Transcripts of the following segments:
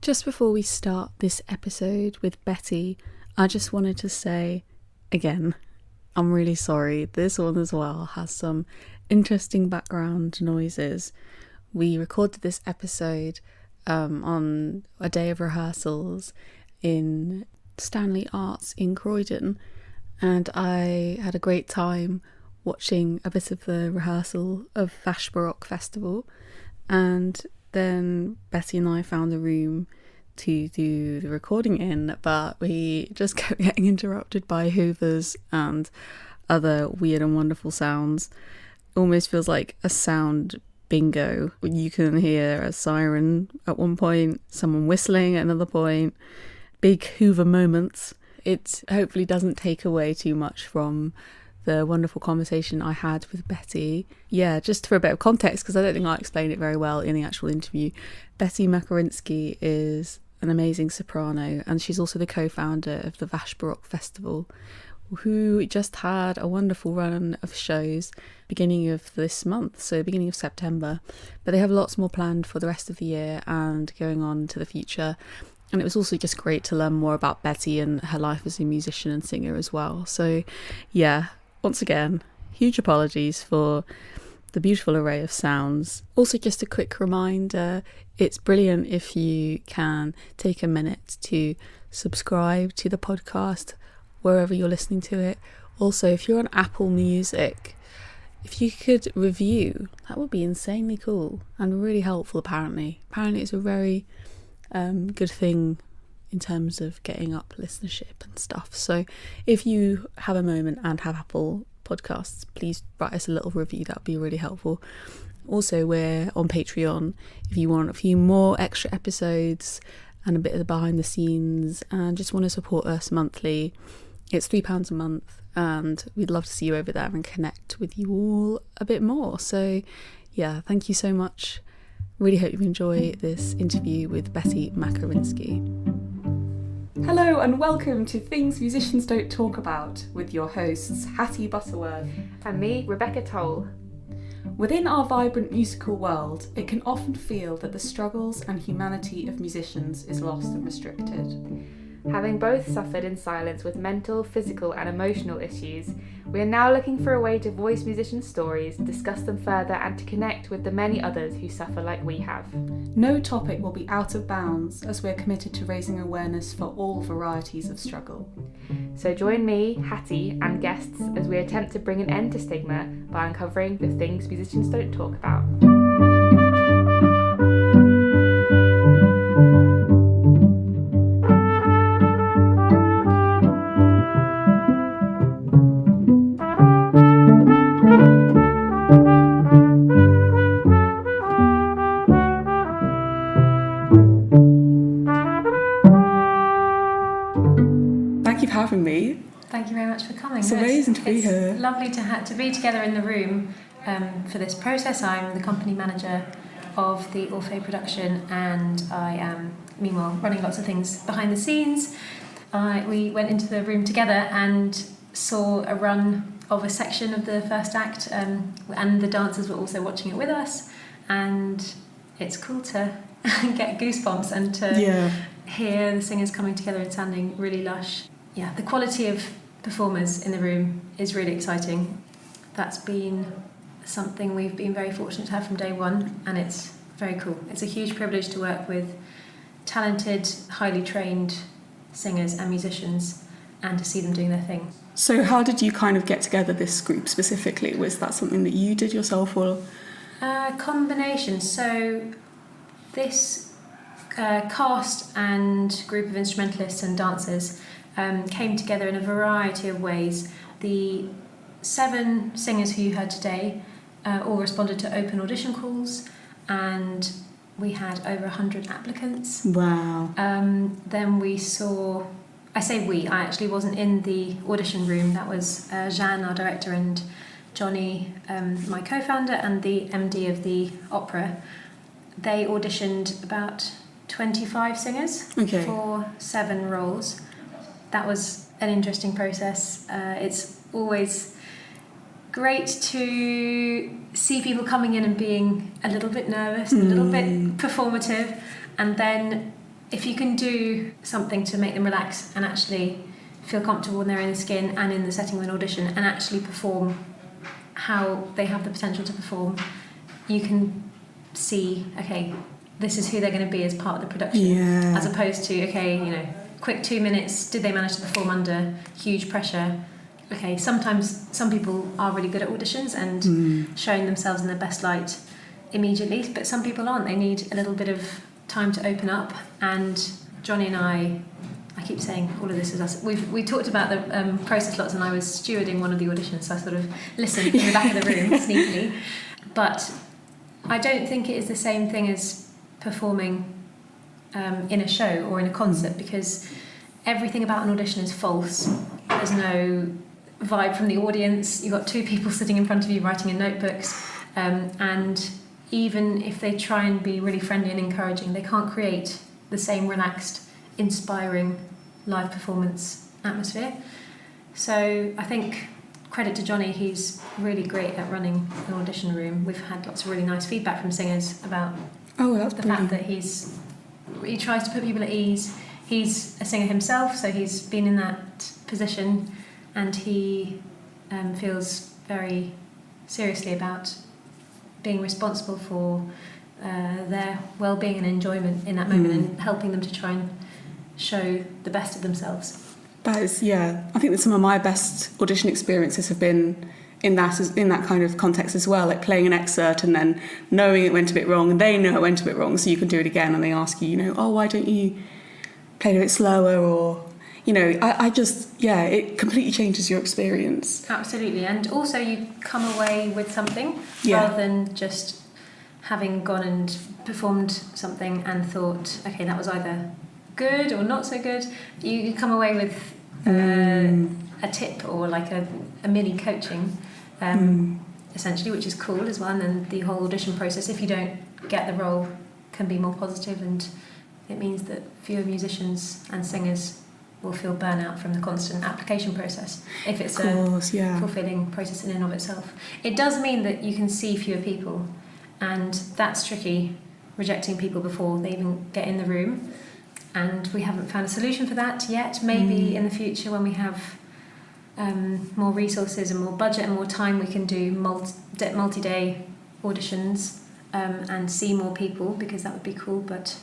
Just before we start this episode with Betty, I just wanted to say, again, I'm really sorry. This one as well has some interesting background noises. We recorded this episode on a day of rehearsals in Stanley Arts in Croydon, and I had a great time watching a bit of the rehearsal of Vache Baroque Festival, and then Betty and I found a room to do the recording in, but we just kept getting interrupted by hoovers and other weird and wonderful sounds. Almost feels like a sound bingo. You can hear a siren at one point, someone whistling at another point, big hoover moments. It hopefully doesn't take away too much from the wonderful conversation I had with Betty. Yeah, just for a bit of context, because I don't think I explained it very well in the actual interview. Betty Makharinsky is an amazing soprano, and she's also the co-founder of the Vache Baroque Festival, who just had a wonderful run of shows beginning of this month, so beginning of September. But they have lots more planned for the rest of the year and going on to the future. And it was also just great to learn more about Betty and her life as a musician and singer as well. So yeah, once again, huge apologies for the beautiful array of sounds. Also, just a quick reminder, it's brilliant if you can take a minute to subscribe to the podcast wherever you're listening to it. Also, if you're on Apple Music, if you could review, that would be insanely cool and really helpful apparently. Apparently it's a very good thing in terms of getting up listenership and stuff. So if you have a moment and have Apple Podcasts, please write us a little review. That would be really helpful. Also, we're on Patreon if you want a few more extra episodes and a bit of the behind the scenes and just want to support us monthly. It's £3 a month, and we'd love to see you over there and connect with you all a bit more. So yeah, thank you so much. Really hope you enjoy this interview with Betty Makharinsky. Hello and welcome to Things Musicians Don't Talk About with your hosts Hattie Butterworth and me, Rebecca Toll. Within our vibrant musical world, it can often feel that the struggles and humanity of musicians is lost and restricted. Having both suffered in silence with mental, physical and emotional issues, we are now looking for a way to voice musicians' stories, discuss them further and to connect with the many others who suffer like we have. No topic will be out of bounds as we're committed to raising awareness for all varieties of struggle. So join me, Hattie and guests as we attempt to bring an end to stigma by uncovering the things musicians don't talk about. Having me. Thank you very much for coming. It's amazing to be here. It's lovely to be together in the room for this process. I'm the company manager of the Orfeo production, and I am meanwhile running lots of things behind the scenes. We went into the room together and saw a run of a section of the first act, and the dancers were also watching it with us, and it's cool to get goosebumps and to hear the singers coming together and sounding really lush. Yeah, the quality of performers in the room is really exciting. That's been something we've been very fortunate to have from day one, and it's very cool. It's a huge privilege to work with talented, highly trained singers and musicians and to see them doing their thing. So how did you kind of get together this group specifically? Was that something that you did yourself or? Combination. So this cast and group of instrumentalists and dancers came together in a variety of ways. The 7 singers who you heard today all responded to open audition calls, and we had over 100 applicants. Wow. Then we saw, I actually wasn't in the audition room. That was Jeanne, our director, and Johnny, my co-founder, and the MD of the opera. They auditioned about 25 singers for 7 roles. That was an interesting process. It's always great to see people coming in and being a little bit nervous, a little bit performative, and then if you can do something to make them relax and actually feel comfortable when they're in the skin and in the setting of an audition and actually perform how they have the potential to perform, you can see, okay, this is who they're going to be as part of the production, as opposed to, okay, you know, quick 2 minutes, did they manage to perform under huge pressure? Okay, sometimes some people are really good at auditions and showing themselves in their best light immediately, but some people aren't. They need a little bit of time to open up. And Johnny and I keep saying all of this is us. We talked about the process lots, and I was stewarding one of the auditions, so I sort of listened from the back of the room sneakily. But I don't think it is the same thing as performing in a show or in a concert, because everything about an audition is false. There's no vibe from the audience. You've got two people sitting in front of you writing in notebooks, and even if they try and be really friendly and encouraging, they can't create the same relaxed, inspiring live performance atmosphere. So I think credit to Johnny, he's really great at running an audition room. We've had lots of really nice feedback from singers about the fact that he tries to put people at ease. He's a singer himself, so he's been in that position, and he feels very seriously about being responsible for their well-being and enjoyment in that moment, and helping them to try and show the best of themselves. That is, I think that some of my best audition experiences have been in that kind of context as well, like playing an excerpt and then knowing it went a bit wrong, and they know it went a bit wrong, so you can do it again, and they ask you, oh, why don't you play it a bit slower, or, I just, it completely changes your experience. Absolutely, and also you come away with something rather than just having gone and performed something and thought, okay, that was either good or not so good. You come away with a tip or like a mini coaching, essentially, which is cool as well. And then the whole audition process, if you don't get the role, can be more positive, and it means that fewer musicians and singers will feel burnout from the constant application process, if it's a fulfilling process in and of itself. It does mean that you can see fewer people, and that's tricky, rejecting people before they even get in the room. And we haven't found a solution for that yet. Maybe in the future, when we have more resources and more budget and more time, we can do multi-day auditions and see more people, because that would be cool. But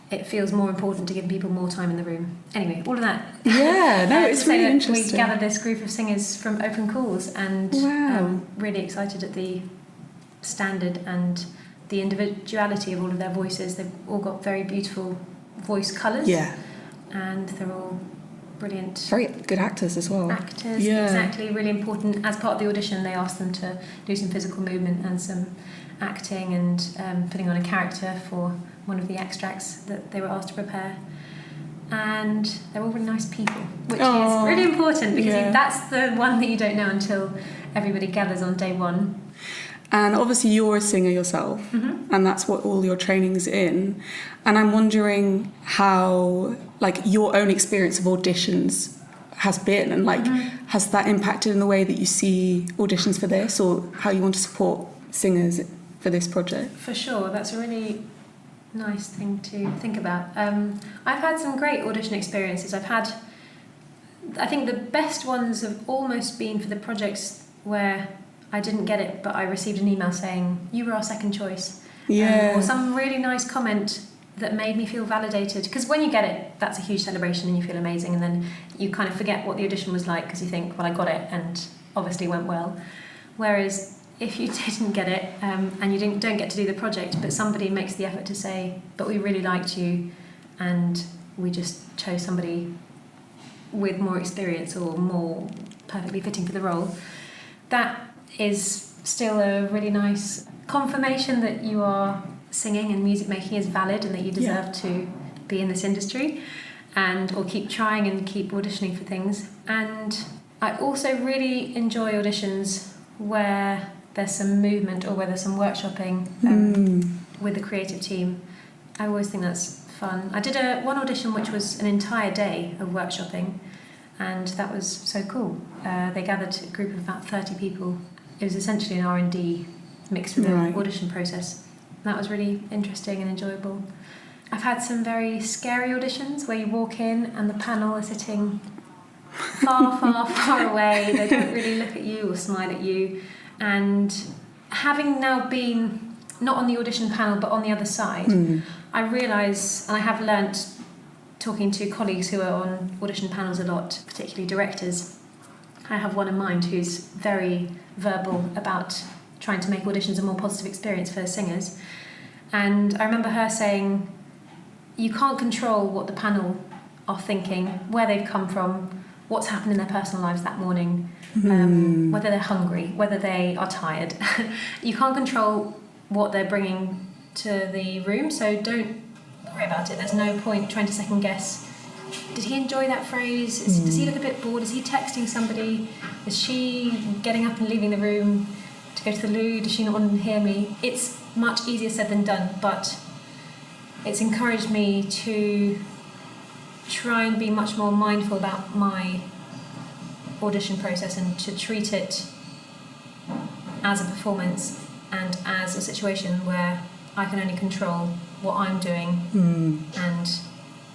it feels more important to give people more time in the room. Anyway, all of that. Yeah, no, it's really interesting. We gathered this group of singers from open calls, and really excited at the standard and the individuality of all of their voices. They've all got very beautiful voice colours. Yeah. And they're all brilliant. Very good actors as well. Actors, exactly. Really important. As part of the audition, they asked them to do some physical movement and some acting and putting on a character for one of the extracts that they were asked to prepare. And they're all really nice people, which is really important, because that's the one that you don't know until everybody gathers on day one. And obviously you're a singer yourself, and that's what all your training's in. And I'm wondering how, your own experience of auditions has been, and has that impacted in the way that you see auditions for this, or how you want to support singers for this project? For sure, that's a really nice thing to think about. I've had some great audition experiences. I think the best ones have almost been for the projects where I didn't get it, but I received an email saying, you were our second choice. Or some really nice comment that made me feel validated. Because when you get it, that's a huge celebration and you feel amazing, and then you kind of forget what the audition was like, because you think, well, I got it and obviously went well. Whereas if you didn't get it and you don't get to do the project, but somebody makes the effort to say, but we really liked you and we just chose somebody with more experience or more perfectly fitting for the role, that is still a really nice confirmation that you are singing and music making is valid, and that you deserve to be in this industry, or keep trying and keep auditioning for things. And I also really enjoy auditions where there's some movement or where there's some workshopping with the creative team. I always think that's fun. I did one audition which was an entire day of workshopping, and that was so cool. They gathered a group of about 30 people. It was essentially an R&D mixed with an audition process. That was really interesting and enjoyable. I've had some very scary auditions where you walk in and the panel are sitting far, far, far away. They don't really look at you or smile at you. And having now been not on the audition panel but on the other side, I realise, and I have learnt talking to colleagues who are on audition panels a lot, particularly directors. I have one in mind who's very verbal about trying to make auditions a more positive experience for singers. And I remember her saying, you can't control what the panel are thinking, where they've come from, what's happened in their personal lives that morning, whether they're hungry, whether they are tired. You can't control what they're bringing to the room, so don't worry about it. There's no point trying to second guess. Did he enjoy that phrase? Does he look a bit bored? Is he texting somebody? Is she getting up and leaving the room to go to the loo? Does she not want to hear me? It's much easier said than done, but it's encouraged me to try and be much more mindful about my audition process and to treat it as a performance and as a situation where I can only control what I'm doing, and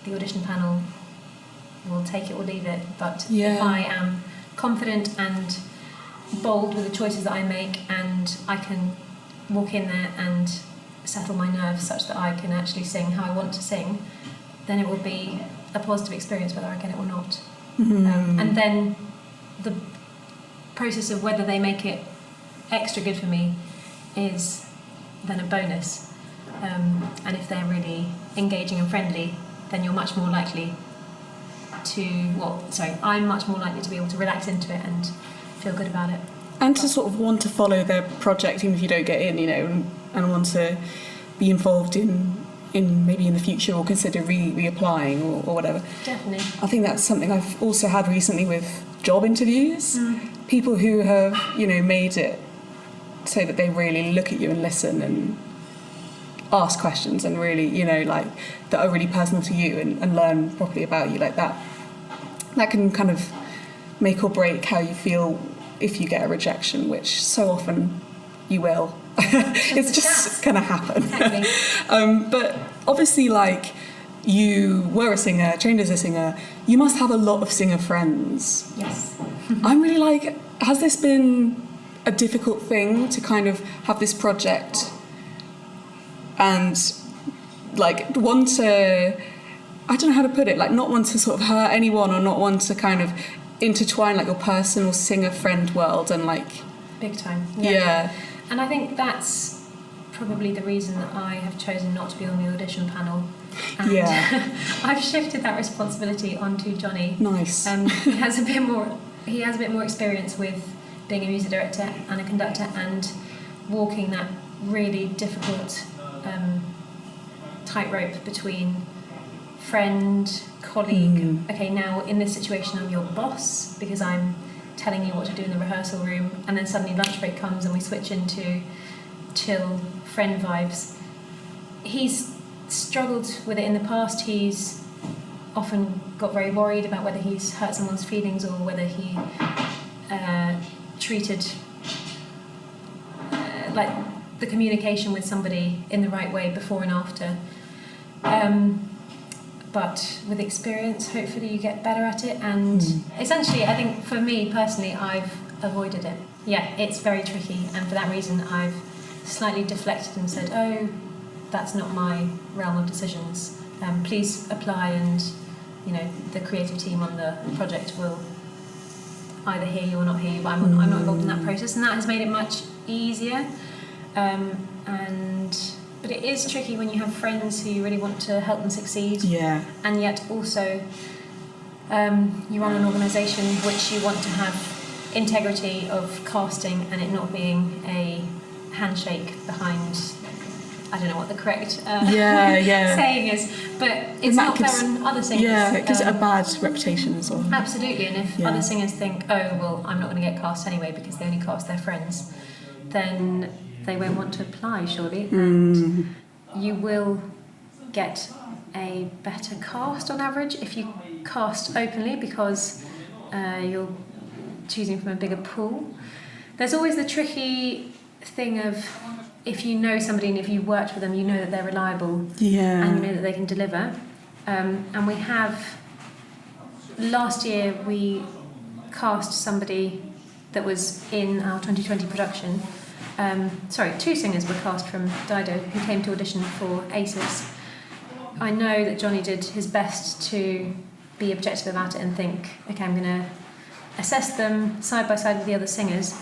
the audition panel will take it or leave it. But if I am confident and bold with the choices that I make, and I can walk in there and settle my nerves such that I can actually sing how I want to sing, then it will be a positive experience whether I get it or not. And then the process of whether they make it extra good for me is then a bonus. And if they're really engaging and friendly, then you're much more likely I'm much more likely to be able to relax into it and feel good about it. And to sort of want to follow their project even if you don't get in, and want to be involved in maybe in the future or consider reapplying or whatever. Definitely. I think that's something I've also had recently with job interviews. People who have, made it so that they really look at you and listen and ask questions and really, that are really personal to you and learn properly about you, like that. That can kind of make or break how you feel if you get a rejection, which so often you will. It's just going to happen. Exactly. But obviously, you were a singer, trained as a singer, you must have a lot of singer friends. Yes. I'm really has this been a difficult thing to kind of have this project and want to, I don't know how to put it, not want to sort of hurt anyone or not want to kind of intertwine your personal singer friend world and big time. Yeah. And I think that's probably the reason that I have chosen not to be on the audition panel. And I've shifted that responsibility onto Johnny. Nice. He has a bit more experience with being a music director and a conductor and walking that really difficult tightrope between friend, colleague. Okay, now in this situation I'm your boss because I'm telling you what to do in the rehearsal room, and then suddenly lunch break comes and we switch into chill friend vibes. He's struggled with it in the past. He's often got very worried about whether he's hurt someone's feelings or whether he treated the communication with somebody in the right way before and after. But with experience, hopefully you get better at it. And essentially, I think for me personally, I've avoided it. Yeah, it's very tricky. And for that reason, I've slightly deflected and said, oh, that's not my realm of decisions. Please apply and, the creative team on the project will either hear you or not hear you, but I'm not involved in that process. And that has made it much easier. But it is tricky when you have friends who really want to help them succeed, and yet also you run an organisation which you want to have integrity of casting and it not being a handshake behind, I don't know what the correct saying is, but it's not fair on other singers. Yeah, it gives it a bad reputation as well. Absolutely, and if other singers think, oh, well, I'm not going to get cast anyway because they only cast their friends, then they won't want to apply, surely, and you will get a better cast on average if you cast openly because you're choosing from a bigger pool. There's always the tricky thing of if you know somebody and if you worked with them, you know that they're reliable Yeah. and you know that they can deliver. And we have, last year we cast somebody that was in our 2020 production. Two singers were cast from Dido who came to audition for Aces. I know that Johnny did his best to be objective about it and think, okay, I'm going to assess them side by side with the other singers.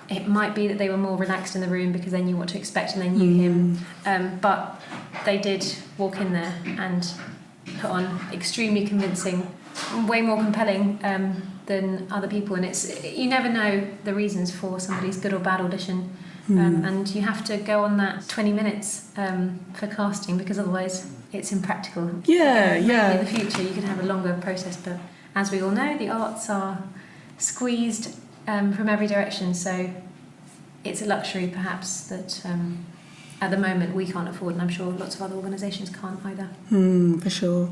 It might be that they were more relaxed in the room because they knew what to expect and they knew him. But they did walk in there and put on extremely convincing, way more compelling than other people. And you never know the reasons for somebody's good or bad audition. And you have to go on that 20 minutes for casting because otherwise it's impractical. Maybe in the future you could have a longer process, but as we all know, the arts are squeezed from every direction, so it's a luxury perhaps that at the moment we can't afford, and I'm sure lots of other organisations can't either. For sure.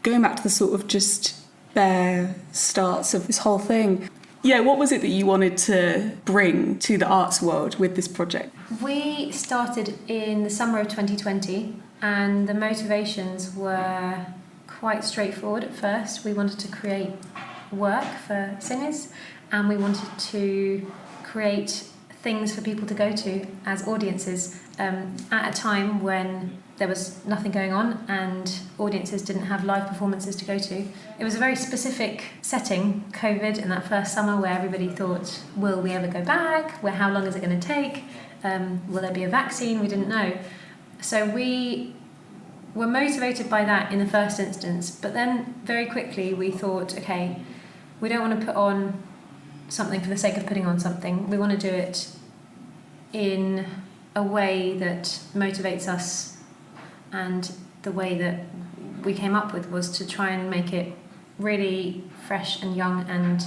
Going back to the sort of just bare starts of this whole thing, what was it that you wanted to bring to the arts world with this project? We started in the summer of 2020 and the motivations were quite straightforward at first. We wanted to create work for singers and we wanted to create things for people to go to as audiences at a time when there was nothing going on and audiences didn't have live performances to go to. It was a very specific setting, COVID, in that first summer where everybody thought, will we ever go back? How long is it going to take? Will there be a vaccine? We didn't know. So we were motivated by that in the first instance, but then very quickly we thought, okay, we don't want to put on something for the sake of putting on something. We want to do it in a way that motivates us, and the way that we came up with was to try and make it really fresh and young and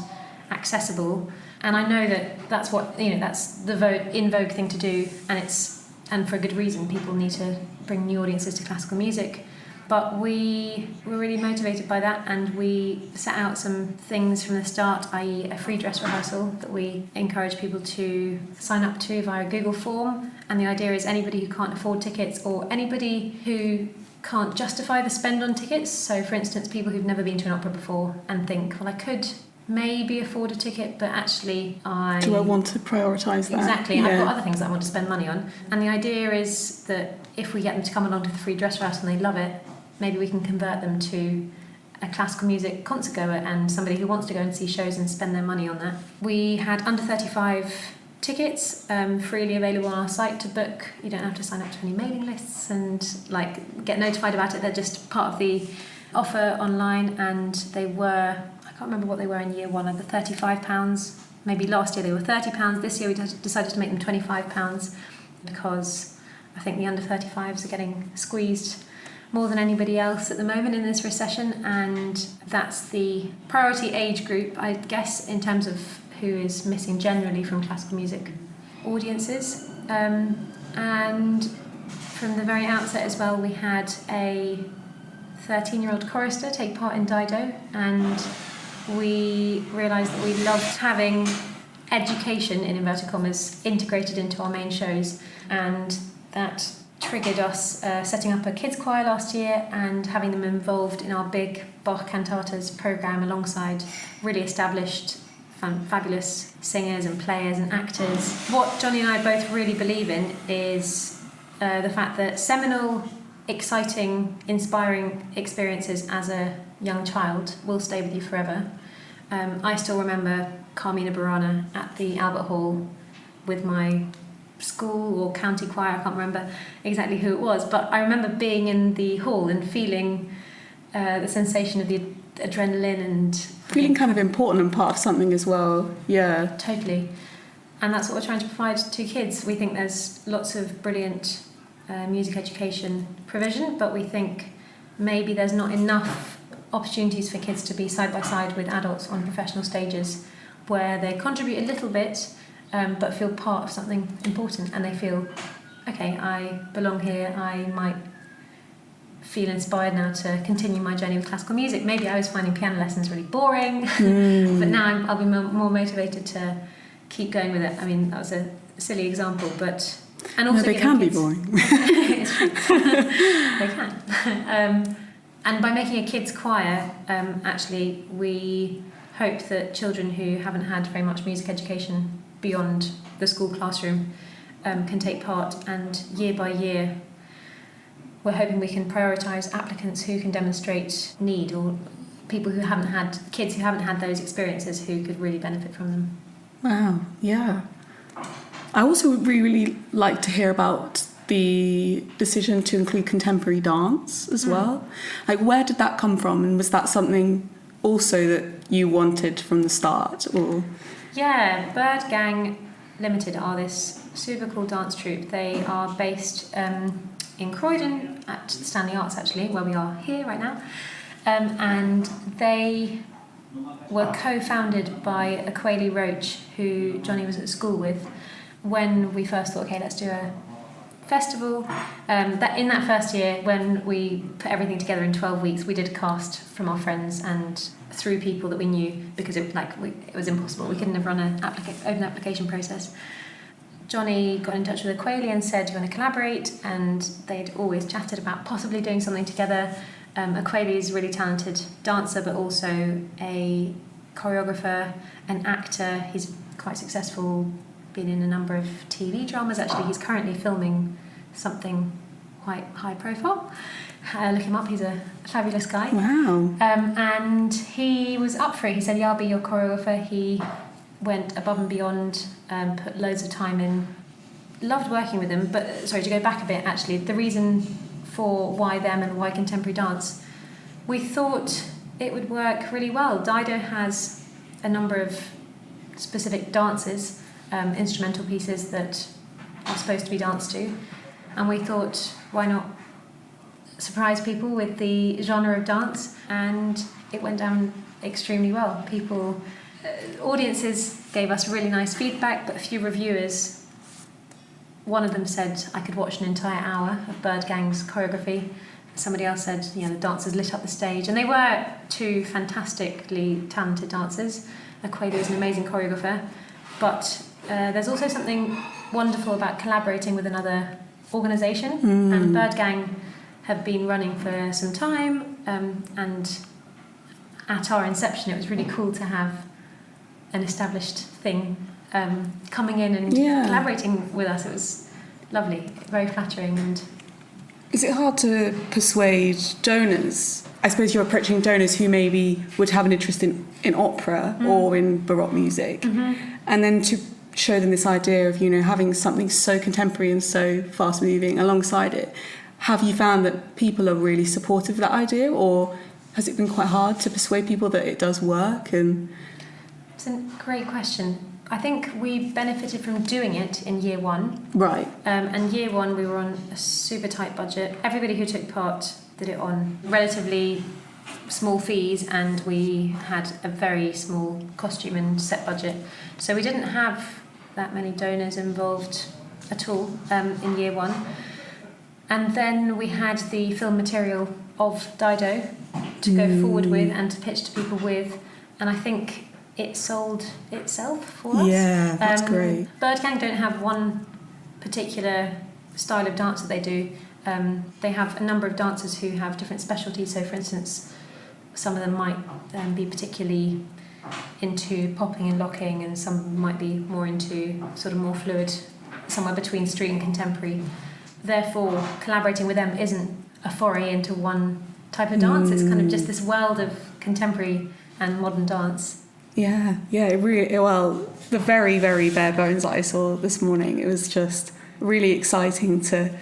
accessible. And I know that that's what, that's the in vogue thing to do, and for a good reason. People need to bring new audiences to classical music. But we were really motivated by that, and we set out some things from the start, i.e. a free dress rehearsal that we encourage people to sign up to via a Google form. And the idea is anybody who can't afford tickets or anybody who can't justify the spend on tickets, so for instance people who've never been to an opera before and think, well, I could maybe afford a ticket, but actually do I want to prioritise that? Exactly, I've got other things that I want to spend money on. And the idea is that if we get them to come along to the free dress rehearsal and they love it, maybe we can convert them to a classical music concert goer and somebody who wants to go and see shows and spend their money on that. We had under 35 tickets freely available on our site to book. You don't have to sign up to any mailing lists and get notified about it. They're just part of the offer online, and they were, I can't remember what they were in year one, either £35. Maybe last year they were £30. This year we decided to make them £25 because I think the under 35s are getting squeezed more than anybody else at the moment in this recession, and that's the priority age group, I guess, in terms of who is missing generally from classical music audiences. And from the very outset as well, we had a 13-year-old chorister take part in Dido, and we realised that we loved having education, in inverted commas, integrated into our main shows, and that triggered us setting up a kids choir last year and having them involved in our big Bach cantatas programme alongside really established fabulous singers and players and actors. What Johnny and I both really believe in is the fact that seminal, exciting, inspiring experiences as a young child will stay with you forever. I still remember Carmina Burana at the Albert Hall with my school or county choir, I can't remember exactly who it was, but I remember being in the hall and feeling the sensation of the adrenaline and feeling kind of important and part of something as well. Yeah, totally. And that's what we're trying to provide to kids. We think there's lots of brilliant music education provision, but we think maybe there's not enough opportunities for kids to be side by side with adults on professional stages where they contribute a little bit but feel part of something important, and they feel, okay, I belong here, I might feel inspired now to continue my journey with classical music. Maybe I was finding piano lessons really boring, but now I'll be more motivated to keep going with it. I mean, that was a silly example, but And also no, they giving can be kids- boring. It's true. They can. And by making a kids' choir, actually, we hope that children who haven't had very much music education beyond the school classroom can take part, and year by year we're hoping we can prioritise applicants who can demonstrate need, or people who haven't had, kids who haven't had those experiences who could really benefit from them. Wow, yeah. I also would really like to hear about the decision to include contemporary dance as well. Like, where did that come from, and was that something also that you wanted from the start, or? Yeah, Bird Gang Limited are this super cool dance troupe. They are based in Croydon at Stanley Arts, actually, where we are here right now. And they were co-founded by a Quayle Roach, who Johnny was at school with, when we first thought, okay, let's do a festival. That in that first year, when we put everything together in 12 weeks, we did cast from our friends and through people that we knew, because it was impossible. We couldn't have run an open application process. Johnny got in touch with Quayle and said, do you want to collaborate? And they'd always chatted about possibly doing something together. Quayle is a really talented dancer, but also a choreographer, an actor. He's quite successful, been in a number of TV dramas. Actually, he's currently filming something quite high profile. Look him up, he's a fabulous guy. Wow. And he was up for it. He said, yeah, I'll be your choreographer. He went above and beyond, put loads of time in. Loved working with him, but sorry, to go back a bit, actually, the reason for why them and why contemporary dance, we thought it would work really well. Dido has a number of specific dances, instrumental pieces that are supposed to be danced to, and we thought, why not surprise people with the genre of dance? And it went down extremely well. People, audiences gave us really nice feedback, but a few reviewers, one of them said, I could watch an entire hour of Bird Gang's choreography. Somebody else said, the dancers lit up the stage. And they were two fantastically talented dancers. Quayle is an amazing choreographer. But there's also something wonderful about collaborating with another organisation. And Bird Gang have been running for some time. And at our inception, it was really cool to have an established thing coming in and collaborating with us. It was lovely, very flattering. And is it hard to persuade donors? I suppose you're approaching donors who maybe would have an interest in opera or in Baroque music, and then to show them this idea of having something so contemporary and so fast moving alongside it. Have you found that people are really supportive of that idea, or has it been quite hard to persuade people that it does work? And it's a great question. I think we benefited from doing it in year one. Right. And year one, we were on a super tight budget. Everybody who took part did it on relatively small fees, and we had a very small costume and set budget. So we didn't have that many donors involved at all in year one. And then we had the film material of Dido to go forward with and to pitch to people with. And I think it sold itself for us. Yeah, that's great. Bird Gang don't have one particular style of dance that they do. They have a number of dancers who have different specialties. So, for instance, some of them might be particularly into popping and locking, and some might be more into sort of more fluid, somewhere between street and contemporary. Therefore, collaborating with them isn't a foray into one type of dance. It's kind of just this world of contemporary and modern dance. Yeah, it really, well, the very, very bare bones that I saw this morning, it was just really exciting to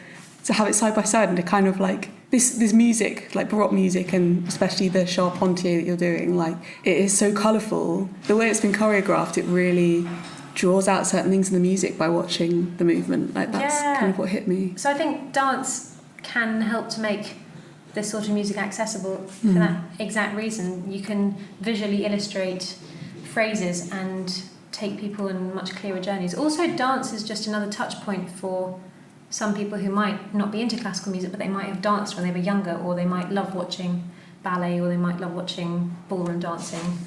have it side by side, and to kind of like this music, like Baroque music, and especially the Charpentier that you're doing, like it is so colourful. The way it's been choreographed, it really draws out certain things in the music by watching the movement. Like that's kind of what hit me. So I think dance can help to make this sort of music accessible for that exact reason. You can visually illustrate phrases and take people on much clearer journeys. Also, dance is just another touch point for some people who might not be into classical music, but they might have danced when they were younger, or they might love watching ballet, or they might love watching ballroom dancing.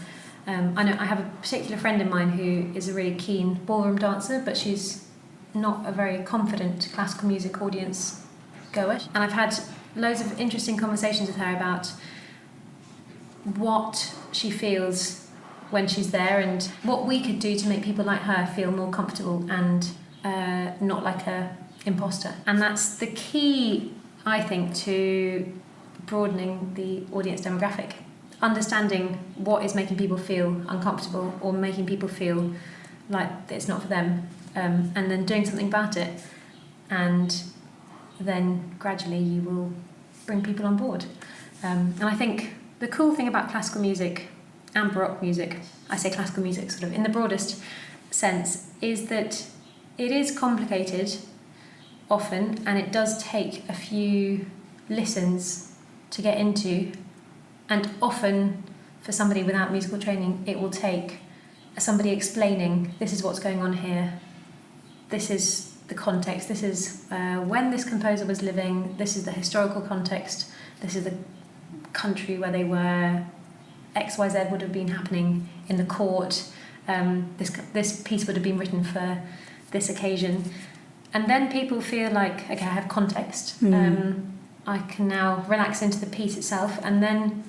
I know I have a particular friend of mine who is a really keen ballroom dancer, but she's not a very confident classical music audience goer. And I've had loads of interesting conversations with her about what she feels when she's there and what we could do to make people like her feel more comfortable and not like a imposter. And that's the key, I think, to broadening the audience demographic. Understanding what is making people feel uncomfortable or making people feel like it's not for them, and then doing something about it, and then gradually you will bring people on board. And I think the cool thing about classical music and Baroque music, I say classical music sort of in the broadest sense, is that it is complicated often, and it does take a few listens to get into, and often for somebody without musical training it will take somebody explaining, this is what's going on here, this is the context, this is when this composer was living, this is the historical context, this is the country where they were, XYZ would have been happening in the court, this piece would have been written for this occasion. And then people feel like, okay, I have context, I can now relax into the piece itself. And then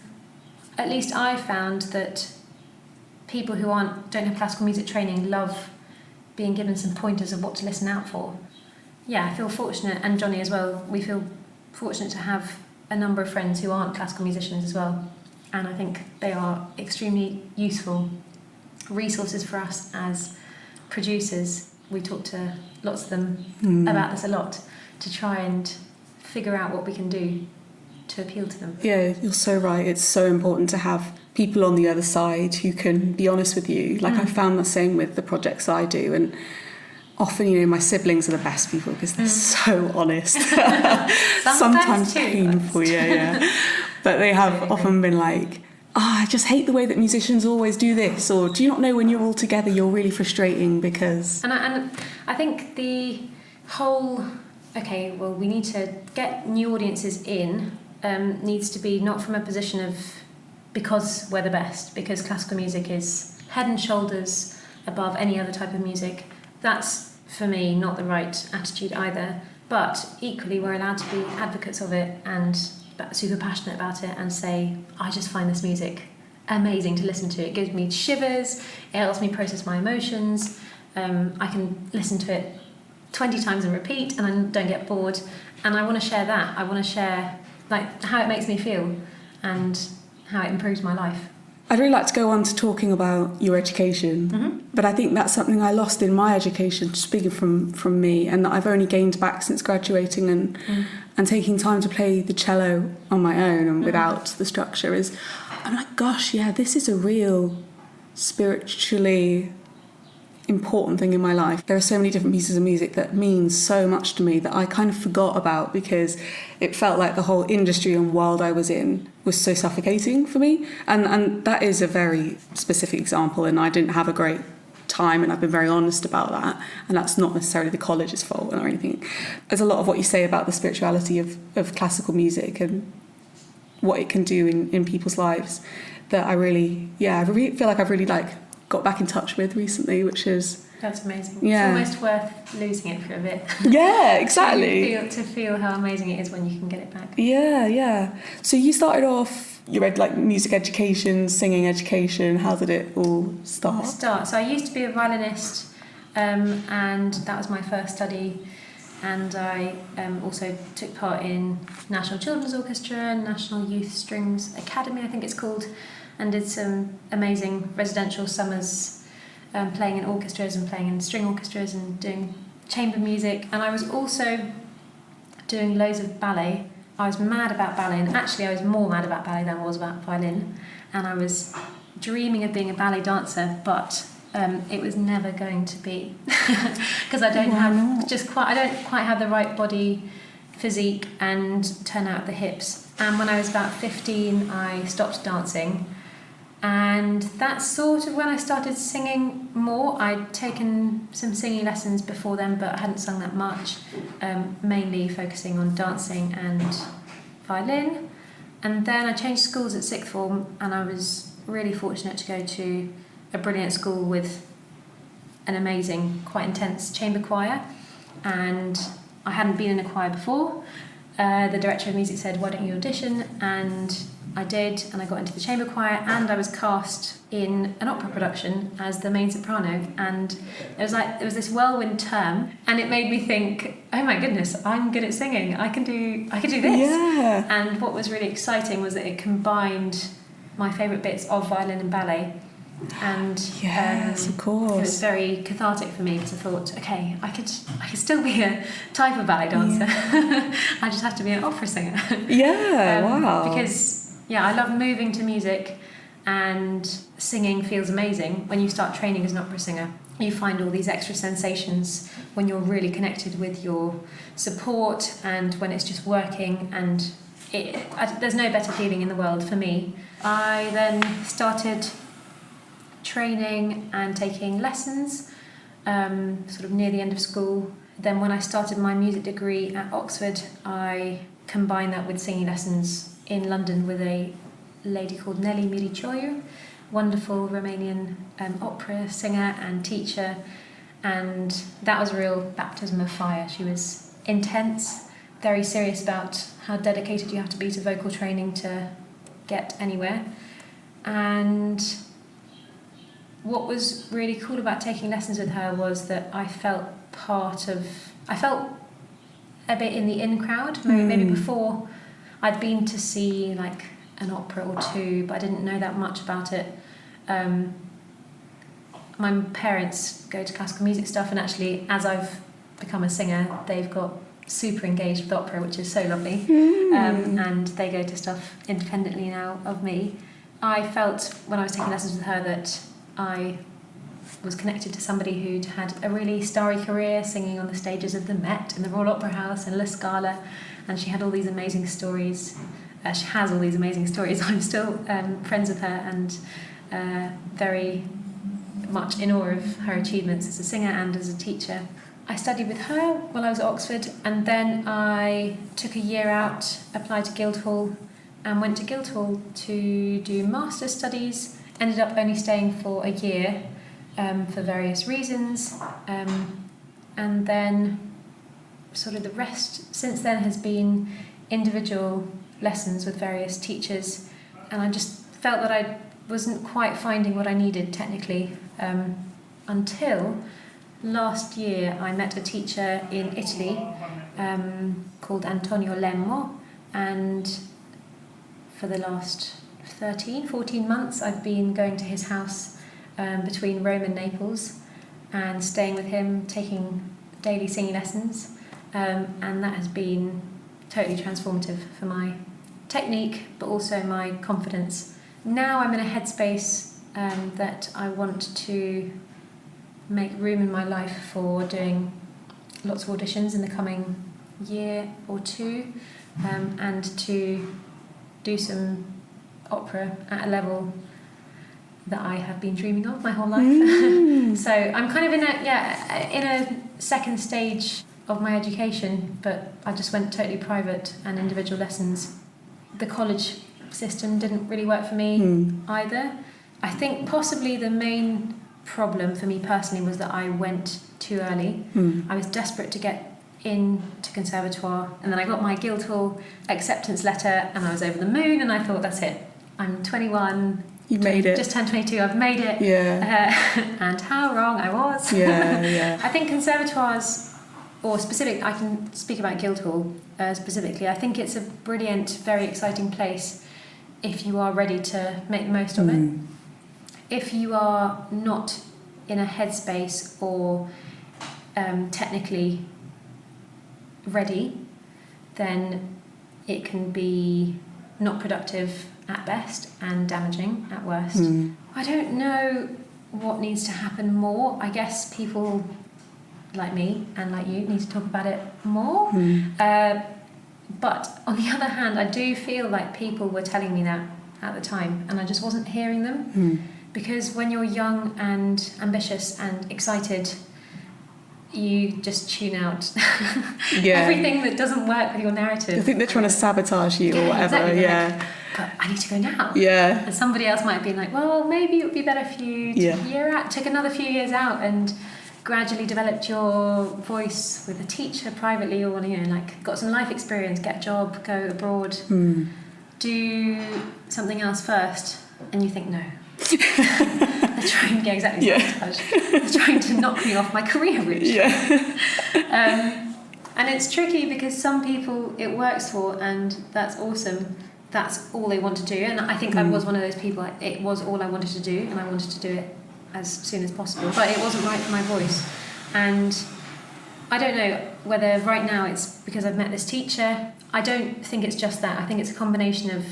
at least I found that people who don't have classical music training love being given some pointers of what to listen out for. Yeah, I feel fortunate, and Johnny as well, we feel fortunate to have a number of friends who aren't classical musicians as well. And I think they are extremely useful resources for us as producers. We talk to lots of them about this a lot, to try and figure out what we can do to appeal to them. Yeah, you're so right. It's so important to have people on the other side who can be honest with you. Like I found the same with the projects I do, and often, you know, my siblings are the best people because they're so honest. Sometimes painful, yeah. But they have often been like, I just hate the way that musicians always do this, or do you not know when you're all together you're really frustrating because... And I think the whole, okay, well, we need to get new audiences in, needs to be not from a position of because we're the best, because classical music is head and shoulders above any other type of music. That's, for me, not the right attitude either. But equally, we're allowed to be advocates of it and super passionate about it and say, I just find this music amazing to listen to. It gives me shivers, it helps me process my emotions. I can listen to it 20 times and repeat and I don't get bored. And I want to share that. I want to share like how it makes me feel and how it improves my life. I'd really like to go on to talking about your education, but I think that's something I lost in my education, speaking from me, and that I've only gained back since graduating and taking time to play the cello on my own and without the structure is, I'm like, gosh, yeah, this is a real spiritually important thing in my life. There are so many different pieces of music that mean so much to me that I kind of forgot about because it felt like the whole industry and world I was in was so suffocating for me. And that is a very specific example, and I didn't have a great time, and I've been very honest about that, and that's not necessarily the college's fault or anything. There's a lot of what you say about the spirituality of classical music and what it can do in people's lives that I really feel like I've really got back in touch with recently, which is... That's amazing. Yeah. It's almost worth losing it for a bit. Yeah, exactly. to feel how amazing it is when you can get it back. Yeah. So you started off, you read like music education, singing education. How did it all start? So I used to be a violinist, and that was my first study. And I also took part in National Children's Orchestra, National Youth Strings Academy, I think it's called, and did some amazing residential summers playing in orchestras and playing in string orchestras and doing chamber music. And I was also doing loads of ballet. I was mad about ballet, and actually I was more mad about ballet than I was about violin. And I was dreaming of being a ballet dancer, but it was never going to be because I don't quite have the right body physique and turn out the hips. And when I was about 15, I stopped dancing. And that's sort of when I started singing more. I'd taken some singing lessons before then, but I hadn't sung that much, mainly focusing on dancing and violin. And then I changed schools at sixth form, and I was really fortunate to go to a brilliant school with an amazing, quite intense chamber choir. and I hadn't been in a choir before. The director of music said, "Why don't you audition?" And I did, and I got into the chamber choir, and I was cast in an opera production as the main soprano. And it was this whirlwind term, and it made me think, oh my goodness, I'm good at singing. I can do this. Yeah. And what was really exciting was that it combined my favourite bits of violin and ballet. And yes, of it course. was very cathartic for me, because I thought, okay, I could still be a type of ballet dancer. I just have to be an opera singer. Yeah, wow. Because I love moving to music, and singing feels amazing. When you start training as an opera singer, you find all these extra sensations when you're really connected with your support, and when it's just working, and there's no better feeling in the world for me. I then started training and taking lessons sort of near the end of school. Then when I started my music degree at Oxford, I combined that with singing lessons in London with a lady called Nelly Mirichoiu, wonderful Romanian opera singer and teacher, and that was a real baptism of fire. She was intense, very serious about how dedicated you have to be to vocal training to get anywhere. And what was really cool about taking lessons with her was that I felt a bit in the in crowd. Maybe before I'd been to see like an opera or two, but I didn't know that much about it. My parents go to classical music stuff, and actually as I've become a singer, they've got super engaged with opera, which is so lovely. And they go to stuff independently now of me. I felt when I was taking lessons with her that I was connected to somebody who'd had a really starry career singing on the stages of the Met and the Royal Opera House and La Scala, and she had all these amazing stories. She has all these amazing stories. I'm still friends with her, and very much in awe of her achievements as a singer and as a teacher. I studied with her while I was at Oxford, and then I took a year out, applied to Guildhall, and went to Guildhall to do master's studies. Ended up only staying for a year for various reasons, and then sort of the rest since then has been individual lessons with various teachers, and I just felt that I wasn't quite finding what I needed technically until last year I met a teacher in Italy called Antonio Lemmo, and for the last 14 months I've been going to his house between Rome and Naples and staying with him, taking daily singing lessons, and that has been totally transformative for my technique but also my confidence. Now I'm in a headspace that I want to make room in my life for doing lots of auditions in the coming year or two, and to do some opera at a level that I have been dreaming of my whole life. So I'm kind of in a second stage of my education, but I just went totally private and individual lessons. The college system didn't really work for me either. I think possibly the main problem for me personally was that I went too early. I was desperate to get into conservatoire, and then I got my Guildhall acceptance letter and I was over the moon, and I thought, that's it, I'm 21, you made it, just turned 22, I've made it. And how wrong I was. I think conservatoires, or specific, I can speak about Guildhall specifically, I think it's a brilliant, very exciting place if you are ready to make the most of it. If you are not in a headspace or technically ready, then it can be not productive at best and damaging at worst. I don't know what needs to happen more. I guess people like me and like you need to talk about it more. But on the other hand, I do feel like people were telling me that at the time and I just wasn't hearing them. Because when you're young and ambitious and excited, you just tune out everything that doesn't work with your narrative. I think they're trying to sabotage you or whatever. Exactly. Like, but I need to go now. And somebody else might be like, well, maybe it would be better for you to year out, take another few years out and gradually developed your voice with a teacher privately, or got some life experience, get a job, go abroad, do something else first, and you think no. They're trying, they're trying to knock me off my career route. And it's tricky because some people it works for, and that's awesome. That's all they want to do, and I think I was one of those people. It was all I wanted to do, and I wanted to do it as soon as possible, but it wasn't right for my voice. And I don't know whether right now it's because I've met this teacher. I don't think it's just that. I think it's a combination of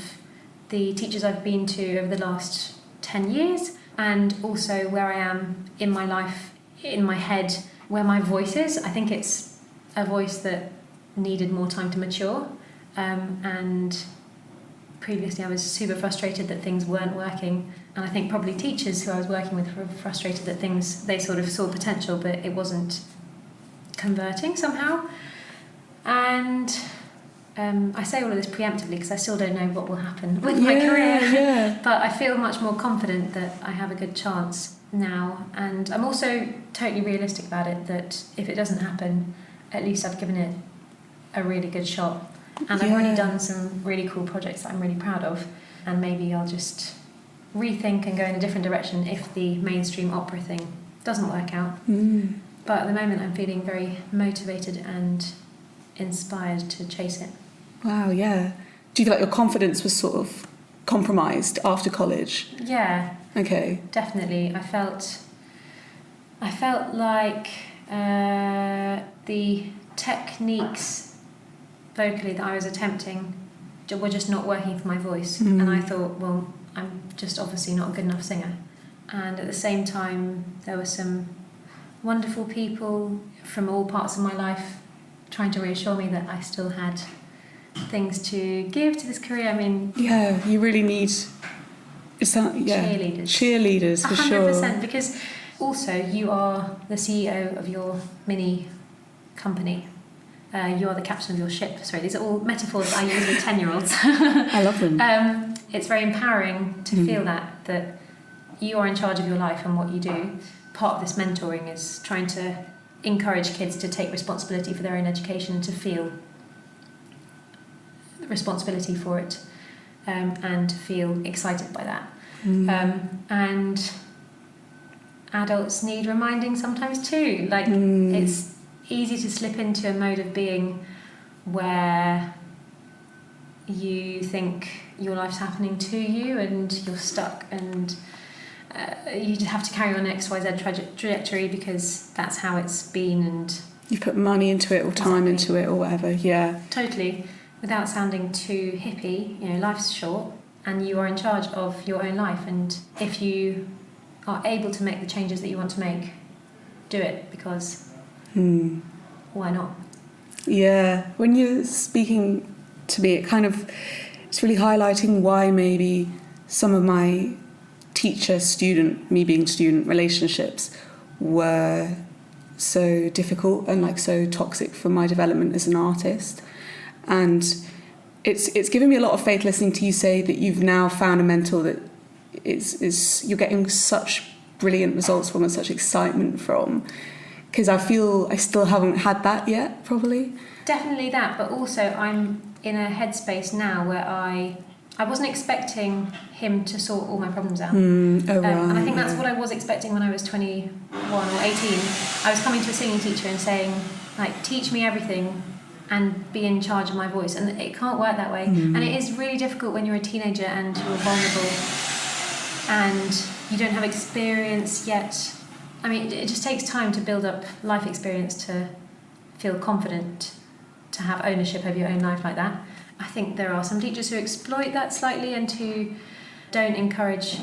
the teachers I've been to over the last 10 years, and also where I am in my life, in my head, where my voice is. I think it's a voice that needed more time to mature, and previously I was super frustrated that things weren't working, and I think probably teachers who I was working with were frustrated that they sort of saw potential but it wasn't converting somehow. And I say all of this preemptively because I still don't know what will happen with my career, but I feel much more confident that I have a good chance now, and I'm also totally realistic about it, that if it doesn't happen, at least I've given it a really good shot. And I've already done some really cool projects that I'm really proud of, and maybe I'll just rethink and go in a different direction if the mainstream opera thing doesn't work out. But at the moment I'm feeling very motivated and inspired to chase it. Wow, yeah. Do you feel like your confidence was sort of compromised after college? Yeah. Okay. Definitely. I felt like the techniques vocally that I was attempting were just not working for my voice, and I thought, well, I'm just obviously not a good enough singer. And at the same time there were some wonderful people from all parts of my life trying to reassure me that I still had things to give to this career. I mean, you really need cheerleaders for 100%, sure. 100%, because also you are the CEO of your mini company. You're the captain of your ship. Sorry, these are all metaphors I use with 10-year-olds. I love them. It's very empowering to feel that you are in charge of your life and what you do. Part of this mentoring is trying to encourage kids to take responsibility for their own education, to feel responsibility for it, and to feel excited by that. And adults need reminding sometimes too. It's easy to slip into a mode of being where you think your life's happening to you and you're stuck, and you just have to carry on an XYZ trajectory because that's how it's been, and you put money into it or time into it or whatever. Totally. Without sounding too hippie, life's short and you are in charge of your own life, and if you are able to make the changes that you want to make, do it, because why not? Yeah, when you're speaking to me, it's really highlighting why maybe some of my teacher-student, me being student relationships were so difficult and so toxic for my development as an artist. And it's given me a lot of faith listening to you say that you've now found a mentor that you're getting such brilliant results from and such excitement from. Because I feel I still haven't had that yet, probably. Definitely that, but also I'm in a headspace now where I wasn't expecting him to sort all my problems out. And I think that's what I was expecting when I was 21 or 18. I was coming to a singing teacher and saying, teach me everything and be in charge of my voice. And it can't work that way. And it is really difficult when you're a teenager and you're vulnerable and you don't have experience yet. I mean, it just takes time to build up life experience to feel confident, to have ownership over your own life like that. I think there are some teachers who exploit that slightly and who don't encourage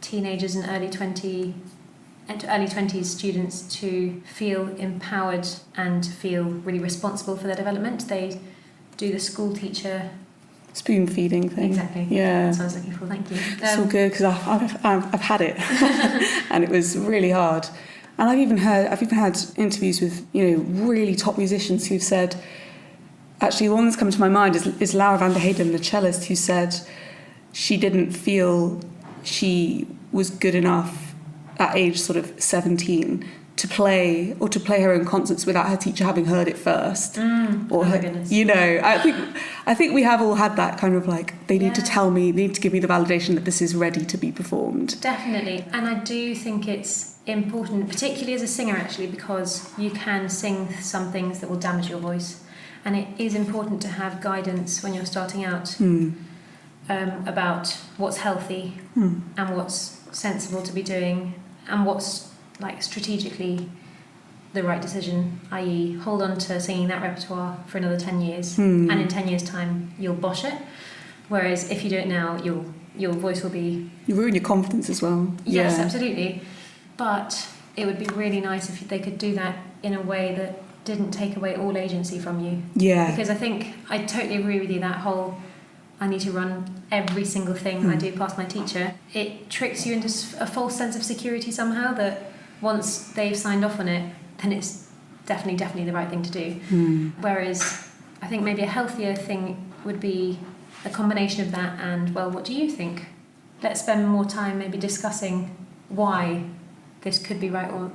teenagers and early 20s students to feel empowered and feel really responsible for their development. They do the school teacher spoon feeding thing. Exactly. Yeah. That's what I was looking for. Thank you. It's all good because I've had it, and it was really hard. And I've even had interviews with really top musicians who've said. Actually, the one that's come to my mind is Laura van der Heyden, the cellist, who said she didn't feel she was good enough at age sort of 17 to play her own concerts without her teacher having heard it first. Or her, goodness. You know, I think we have all had that kind of like, they need to tell me, they need to give me the validation that this is ready to be performed. Definitely. And I do think it's important, particularly as a singer actually, because you can sing some things that will damage your voice. And it is important to have guidance when you're starting out about what's healthy and what's sensible to be doing and what's like strategically the right decision, i.e. hold on to singing that repertoire for another 10 years and in 10 years time you'll bosh it, whereas if you do it now your voice will be... You ruin your confidence as well. Yes, absolutely. But it would be really nice if they could do that in a way that didn't take away all agency from you. Yeah. Because I think I totally agree with you, that whole I need to run every single thing I do past my teacher. It tricks you into a false sense of security somehow, that once they've signed off on it, then it's definitely the right thing to do. Whereas I think maybe a healthier thing would be a combination of that and, well, what do you think? Let's spend more time maybe discussing why this could be right or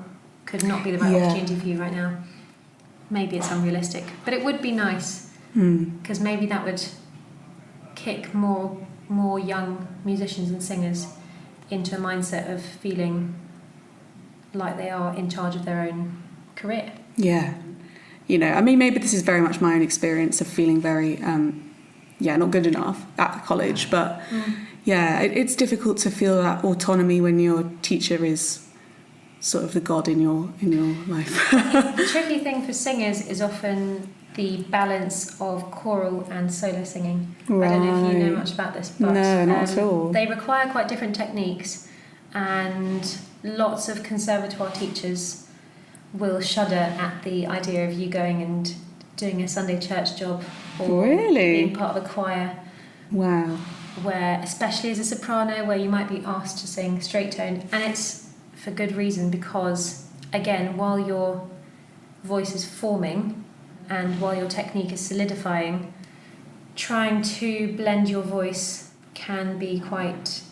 could not be the right opportunity for you right now. Maybe it's unrealistic, but it would be nice, because maybe that would kick more young musicians and singers into a mindset of feeling like they are in charge of their own career. Yeah. You know, I mean, maybe this is very much my own experience of feeling very, not good enough at college, but it's difficult to feel that autonomy when your teacher is sort of the god in your life. The tricky thing for singers is often the balance of choral and solo singing. Right. I don't know if you know much about this, but no, not at all. They require quite different techniques, and lots of conservatoire teachers will shudder at the idea of you going and doing a Sunday church job or being part of a choir. Wow. Where, especially as a soprano, where you might be asked to sing straight tone, and it's for good reason, because again, while your voice is forming and while your technique is solidifying, trying to blend your voice can be quite,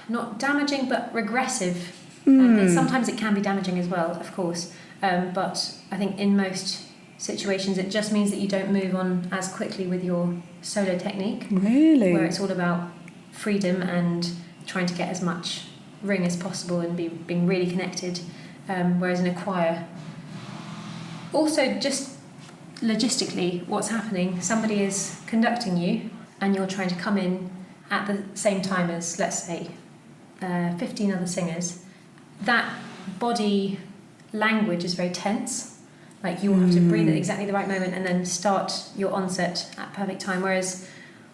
not damaging, but regressive. And sometimes it can be damaging as well, of course, but I think in most situations it just means that you don't move on as quickly with your solo technique. Really? Where it's all about freedom and trying to get as much ring as possible and being really connected, whereas in a choir, also just logistically what's happening, somebody is conducting you and you're trying to come in at the same time as, let's say, 15 other singers. That body language is very tense, like you will have to breathe at exactly the right moment and then start your onset at perfect time, whereas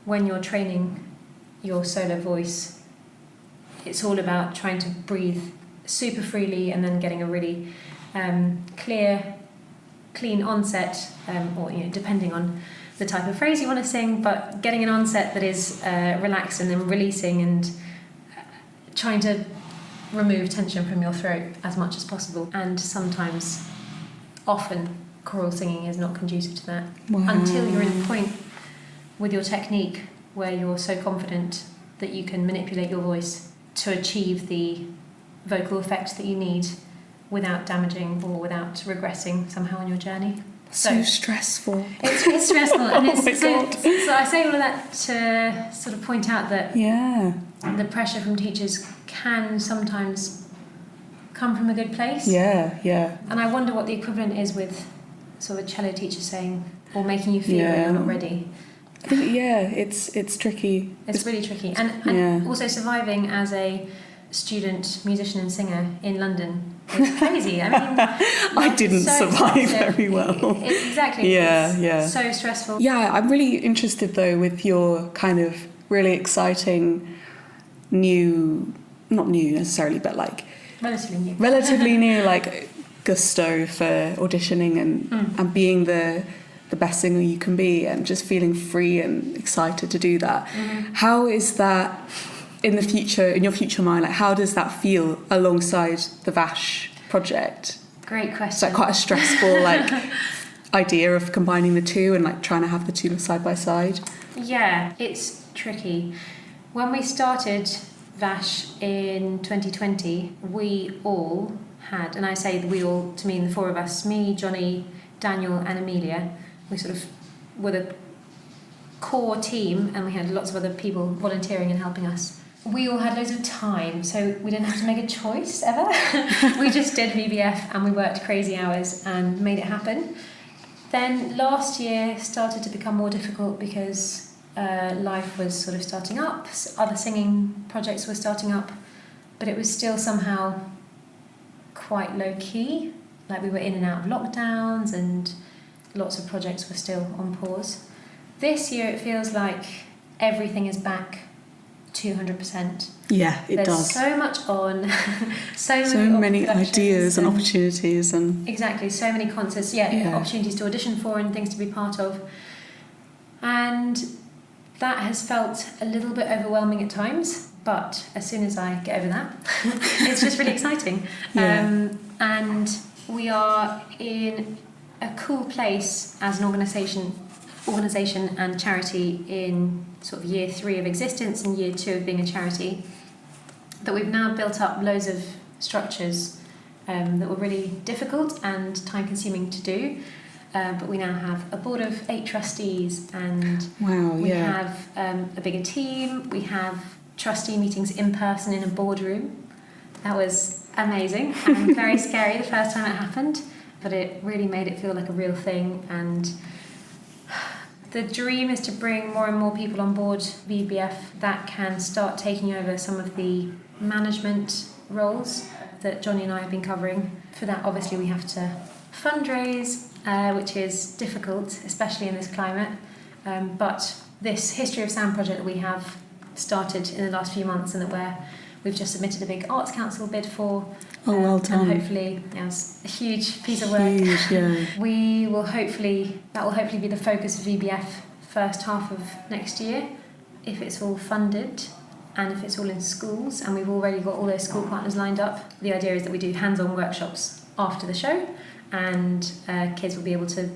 when you're training your solo voice, it's all about trying to breathe super freely and then getting a really clean onset, or depending on the type of phrase you want to sing, but getting an onset that is relaxed and then releasing and trying to remove tension from your throat as much as possible. And sometimes, often, choral singing is not conducive to that. Wow. Until you're in a point with your technique where you're so confident that you can manipulate your voice to achieve the vocal effect that you need without damaging or without regressing somehow on your journey. So stressful. It's stressful, and it's God. So I say all of that to sort of point out that the pressure from teachers can sometimes come from a good place. Yeah. And I wonder what the equivalent is with sort of a cello teacher saying, or making you feel that you're not ready. I think, it's tricky. It's really tricky. And also surviving as a student musician and singer in London is crazy. I mean, I didn't survive very well. Exactly. Yeah. So stressful. Yeah, I'm really interested though with your kind of really exciting not new necessarily, but like relatively new, like gusto for auditioning and being the best singer you can be and just feeling free and excited to do that. How is that in the future, in your future mind, like how does that feel alongside the Vache project? Great question. Is that quite a stressful like idea of combining the two and like trying to have the two side by side? Yeah, it's tricky. When we started Vache in 2020, we all had, and I say we all, to mean the four of us, me, Johnny, Daniel and Amelia, we sort of were the core team, and we had lots of other people volunteering and helping us. We all had loads of time, so we didn't have to make a choice ever. We just did VBF and we worked crazy hours and made it happen. Then last year started to become more difficult because life was sort of starting up, other singing projects were starting up, but it was still somehow quite low key. Like we were in and out of lockdowns and lots of projects were still on pause. This year it feels like everything is back 200%. Yeah, There's does. so much on, so many ideas and opportunities and exactly, so many concerts, opportunities to audition for and things to be part of. And that has felt a little bit overwhelming at times, but as soon as I get over that, it's just really exciting. Yeah. And we are in a cool place as an organisation and charity in sort of year 3 of existence and year 2 of being a charity, that we've now built up loads of structures that were really difficult and time consuming to do, but we now have a board of 8 trustees and we have a bigger team. We have trustee meetings in person in a boardroom. That was amazing and very scary the first time it happened, but it really made it feel like a real thing. And the dream is to bring more and more people on board VBF that can start taking over some of the management roles that Johnny and I have been covering. For that, obviously, we have to fundraise, which is difficult, especially in this climate. But this History of Sound project that we have started in the last few months and that we've just submitted a big Arts Council bid for. Oh, well done. And hopefully, it's a huge piece of work. Huge, yeah. That will hopefully be the focus of VBF first half of next year, if it's all funded and if it's all in schools, and we've already got all those school partners lined up. The idea is that we do hands-on workshops after the show, and kids will be able to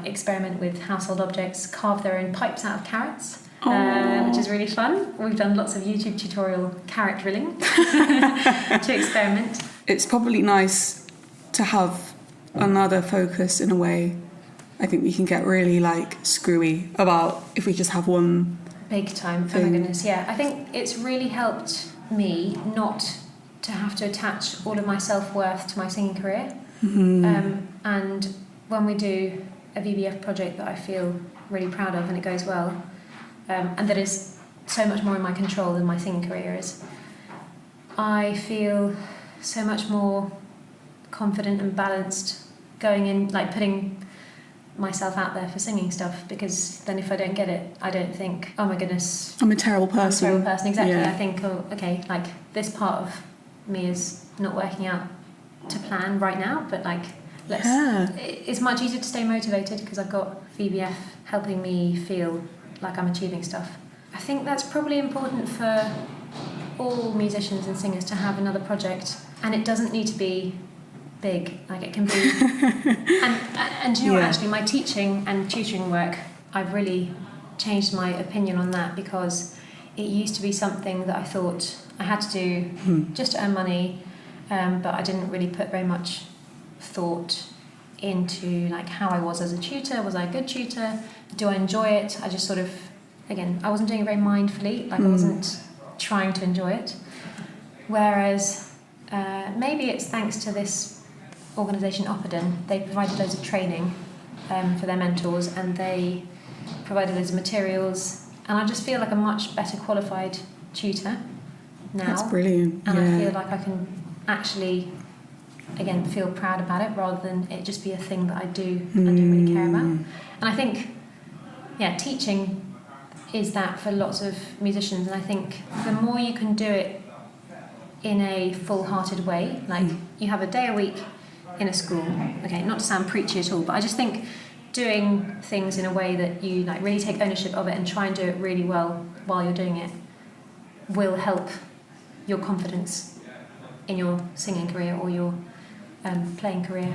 experiment with household objects, carve their own pipes out of carrots, which is really fun. We've done lots of YouTube tutorial carrot drilling to experiment. It's probably nice to have another focus in a way. I think we can get really screwy about if we just have one big time. thing. Oh my goodness, yeah. I think it's really helped me not to have to attach all of my self-worth to my singing career. Mm-hmm. And when we do a VBF project that I feel really proud of and it goes well, and that is so much more in my control than my singing career is, I feel so much more confident and balanced going in, putting myself out there for singing stuff, because then if I don't get it, I don't think, oh my goodness, I'm a terrible person. Exactly. Yeah. I think, oh, okay, this part of me is not working out to plan right now, but it's much easier to stay motivated because I've got VBF helping me feel like I'm achieving stuff. I think that's probably important for all musicians and singers to have another project, and it doesn't need to be big. It can be and do you know what, actually my teaching and tutoring work, I've really changed my opinion on that, because it used to be something that I thought I had to do just to earn money, but I didn't really put very much thought into how I was as a tutor. Was I a good tutor? Do I enjoy it? I just sort of, again, I wasn't doing it very mindfully, I wasn't trying to enjoy it. Whereas maybe it's thanks to this organisation Opperden. They provided loads of training for their mentors, and they provided loads of materials, and I just feel like a much better qualified tutor now. That's brilliant. And I feel like I can actually, again, feel proud about it rather than it just be a thing that I do and don't really care about. And I think, teaching is that for lots of musicians, and I think the more you can do it in a full-hearted way, you have a day a week in a school, okay, not to sound preachy at all, but I just think doing things in a way that you really take ownership of it and try and do it really well while you're doing it will help your confidence in your singing career or your playing career.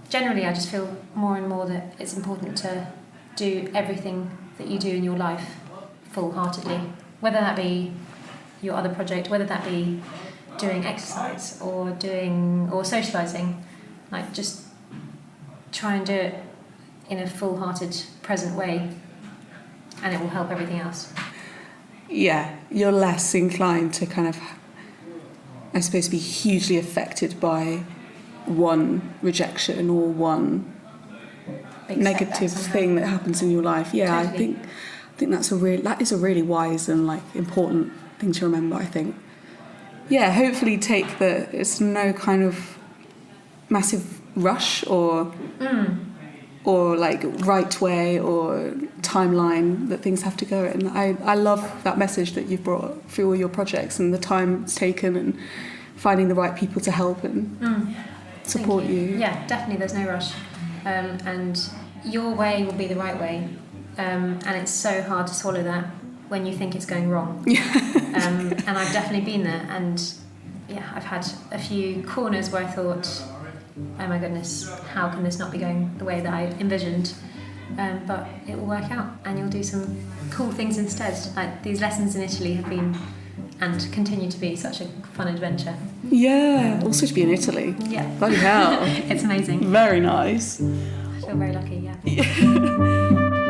Generally, I just feel more and more that it's important to do everything that you do in your life full-heartedly, whether that be your other project, whether that be doing exercise or socialising. Like, just try and do it in a full-hearted, present way, and it will help everything else. Yeah, you're less inclined to kind of, I suppose, be hugely affected by one rejection or one Big negative setbacks thing that happens in your life. Yeah, Totally. I think that is a really wise and like important thing to remember, I think. Yeah, hopefully take it's no kind of massive rush or like right way or timeline that things have to go in. I love that message that you've brought through all your projects and the time it's taken and finding the right people to help and support you. Yeah, definitely, there's no rush. And your way will be the right way. And it's so hard to swallow that when you think it's going wrong. And I've definitely been there. And yeah, I've had a few corners where I thought, oh my goodness, how can this not be going the way that I envisioned? But it will work out and you'll do some cool things instead. Like, these lessons in Italy have been and continue to be such a fun adventure. Yeah, also to be in Italy. Yeah. Bloody hell. It's amazing. Very nice. I feel very lucky, yeah.